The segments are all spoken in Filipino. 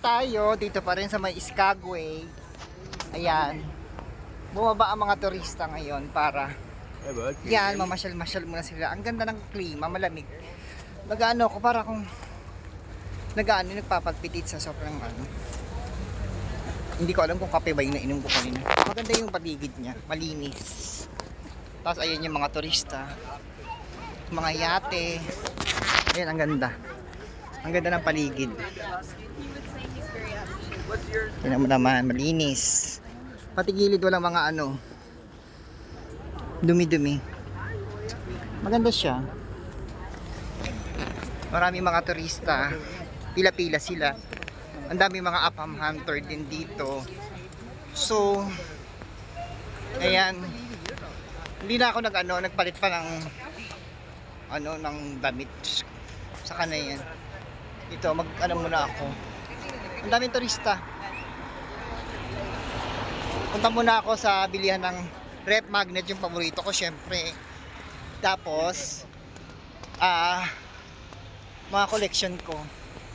Tayo dito pa rin sa may Skagway. Ayan. Bumaba ang mga turista ngayon para yan, mamasyal-masyal muna sila. Ang ganda ng klima, malamig. Nag-ano ko para kung nagpapagpitit sa sobrang ano. Hindi ko alam kung kape ba yung nainom ko kanina. Maganda yung paligid niya, malinis. Tapos ayan yung mga turista. Mga yate. Ayan, ang ganda. Ang ganda ng paligid. Tingnan mo naman, malinis. Pati gilid walang mga ano, dumi-dumi. Maganda siya. Maraming mga turista. Pila-pila sila. Ang dami mga Apam hunter din dito. So, ayan. Hindi na ako nagpalit pa ng ng damit. Saka na yan. Ito, muna ako. Ang daming turista. Punta muna ako sa bilihan ng rep magnet, yung paborito ko syempre. Tapos mga collection ko.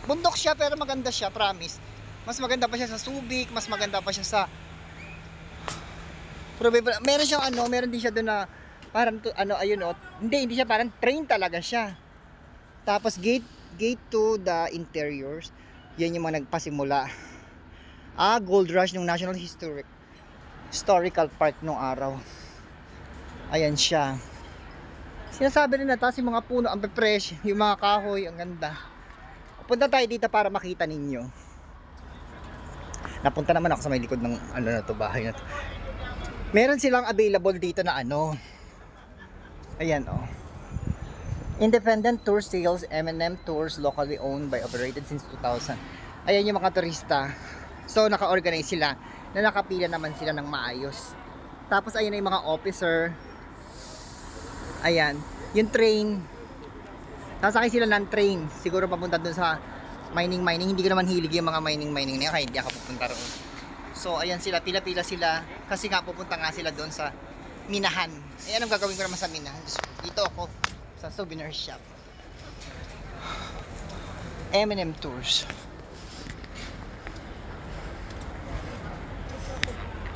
Bundok siya pero maganda siya, promise. Mas maganda pa siya sa Subic, mas maganda pa siya sa meron siyang meron din siya doon na parang hindi siya, parang train talaga siya. Tapos gate to the interiors. Yan yung mga nagpasimula. Gold rush ng National Historical Park nung araw. Ayan siya. Sinasabi rin na taas yung mga puno, ang fresh, yung mga kahoy, ang ganda. Punta tayo dito para makita ninyo. Napunta naman ako sa may likod ng bahay na to. Meron silang available dito na ayan Independent Tour Sales, M&M Tours, locally owned by operated since 2000. Ayan yung mga turista. So naka-organize sila na nakapila naman sila ng maayos. Tapos ayan na yung mga officer. Ayan, yung train. Sasakay sila ng train. Siguro papunta dun sa mining. Hindi ko naman hilig yung mga mining na yun, kaya hindi ako pupunta roon. So ayan sila, pila-pila sila. Kasi nga pupunta nga sila doon sa minahan. Ayan ang gagawin ko naman sa minahan. Dito ako sa souvenir shop. M&M Tours.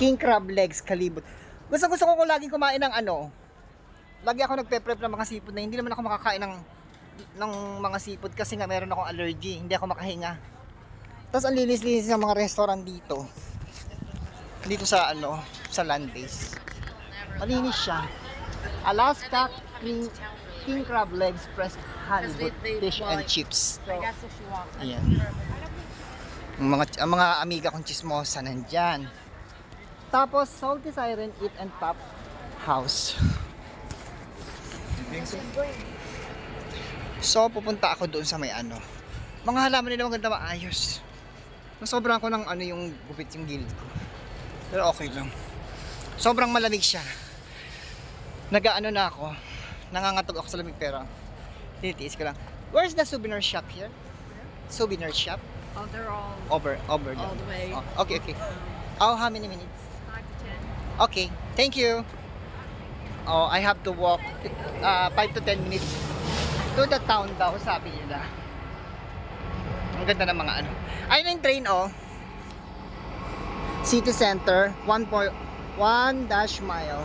King crab legs, kalibot. Gusto ko kung laging kumain ng lagi ako nagpe-prep ng mga seafood na hindi naman ako makakain ng mga seafood kasi nga meron akong allergy. Hindi ako makahinga. Tapos ang linis-linis ng mga restaurant dito. Dito sa sa land base. Malinis siya. Alaska King crab legs, pressed halibut, fish and chips. Ayan. Ang mga amiga kong chismosa nandyan. Tapos Salty Siren Eat and Pop House. So pupunta ako doon sa may mga halaman nila maganda, maayos. Nasobrang ko ng yung gupit yung gilid ko. Pero okay lang. Sobrang malamig siya. Na ako. Nangangatog ako sa lamig pero titiis ko lang. Where's the souvenir shop here? Souvenir shop? Oh, they're all over all the way. Oh, okay. How many minutes? 5 to 10. Okay, thank you. I have to walk 5 to 10 minutes to the town daw, sabi nila. Ang ganda ng mga ayun na yung train City Center, 1 dash mile.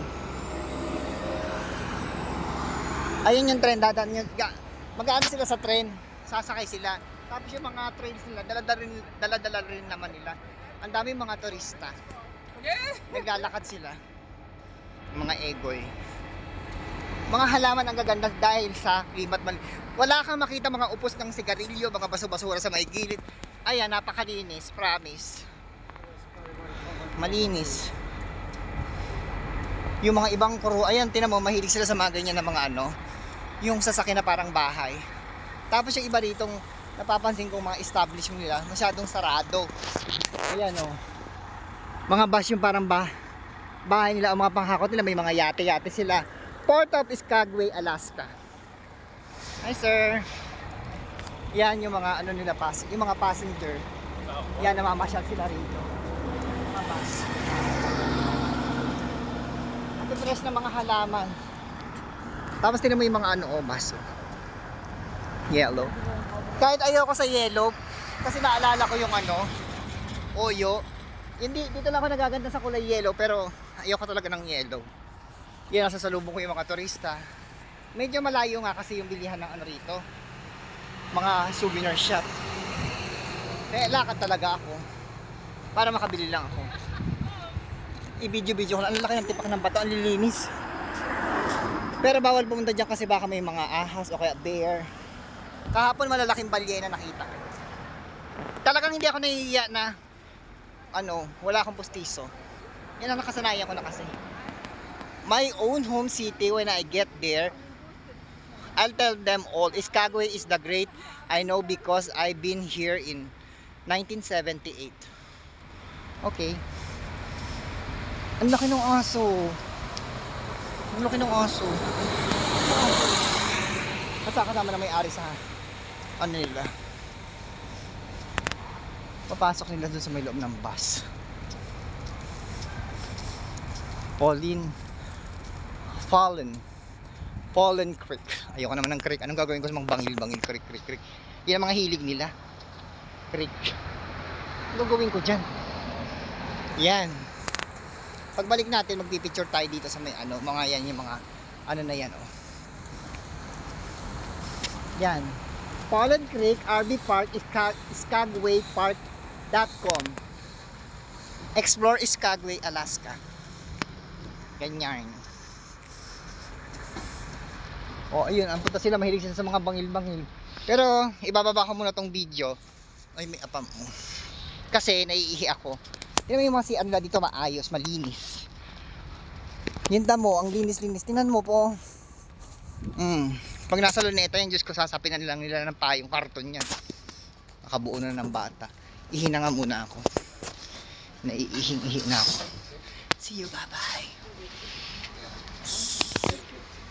Ayun yung train, mag-aano sila sa train, sasakay sila. Tapos yung mga trains nila, dala-dala rin naman nila. Ang daming mga turista. Naglalakad sila. Mga egoy. Mga halaman ang gaganda dahil sa klimat. Wala kang makita mga upos ng sigarilyo, mga baso-basura sa may gilid. Ayan, napakalinis, promise. Malinis. Yung mga ibang crew, ayan, tinan mo, mahilig sila sa mga ganyan na mga yung sasakyan na parang bahay. Tapos yung iba ditong napapansin kong mga establishment nila, masyadong sarado. Ayan mga bus yung parang bahay nila, o mga panghakot nila, may mga yate-yate sila. Port of Skagway, Alaska. Hi sir. Yan yung mga nila yung mga passenger. Yan, namamasyal sila rito. Mga bus. At fresh na mga halaman. Tapos tinan mo yung mga baso. Yellow. Kahit ayoko sa yellow, Kasi naalala ko yung Oyo. Hindi, dito lang ako nagaganda sa kulay yellow, pero ayoko talaga ng yellow. Yan, nasa salubong ko yung mga turista. Medyo malayo nga kasi yung bilihan ng rito. Mga souvenir shop. Kaya lakad talaga ako. Para makabili lang ako. I-video ko lang. Ang laki ng tipak ng bato, ang lilinis. Pero bawal pumunta dyan kasi baka may mga ahas o kaya bear. Kahapon malalaking balyena nakita. Talagang hindi ako nahihiya na wala akong pustiso. Yan ang nakasanayan ko na kasi. My own home city, when I get there, I'll tell them all, Skagway is the great I know because I've been here in 1978. Okay. Ang laki ng aso. Ang laki ng aso. Kasama na may-ari sa nila. Papasok nila dun sa may loob ng bus. Fallen Creek. Ayoko naman ng creek. Anong gagawin ko sa mga bangil-bangil? Creek. Yan ang mga hilig nila. Creek. Anong gagawin ko dyan? Yan. Pagbalik natin, magpipicture tayo dito sa may mga yan, yung mga na yan, Yan. Fallen Creek, RV Park, skagwaypark.com. Explore Skagway, Alaska. Ganyan. Ayun, ang punta sila, mahilig sila sa mga bangil-bangil. Pero, ibababa ko muna tong video. Ay, may apam. Kasi, naiihi ako. Tingnan mo yung mga nila dito, maayos, malinis. Yung damo, ang linis-linis. Tingnan mo po. Pag nasa luneta yan, Diyos ko, sasapinan lang nila ng payong karton yan. Nakabuo na ng bata. Ihi na nga muna ako. Naiihing-ihi na ako. See you, bye-bye.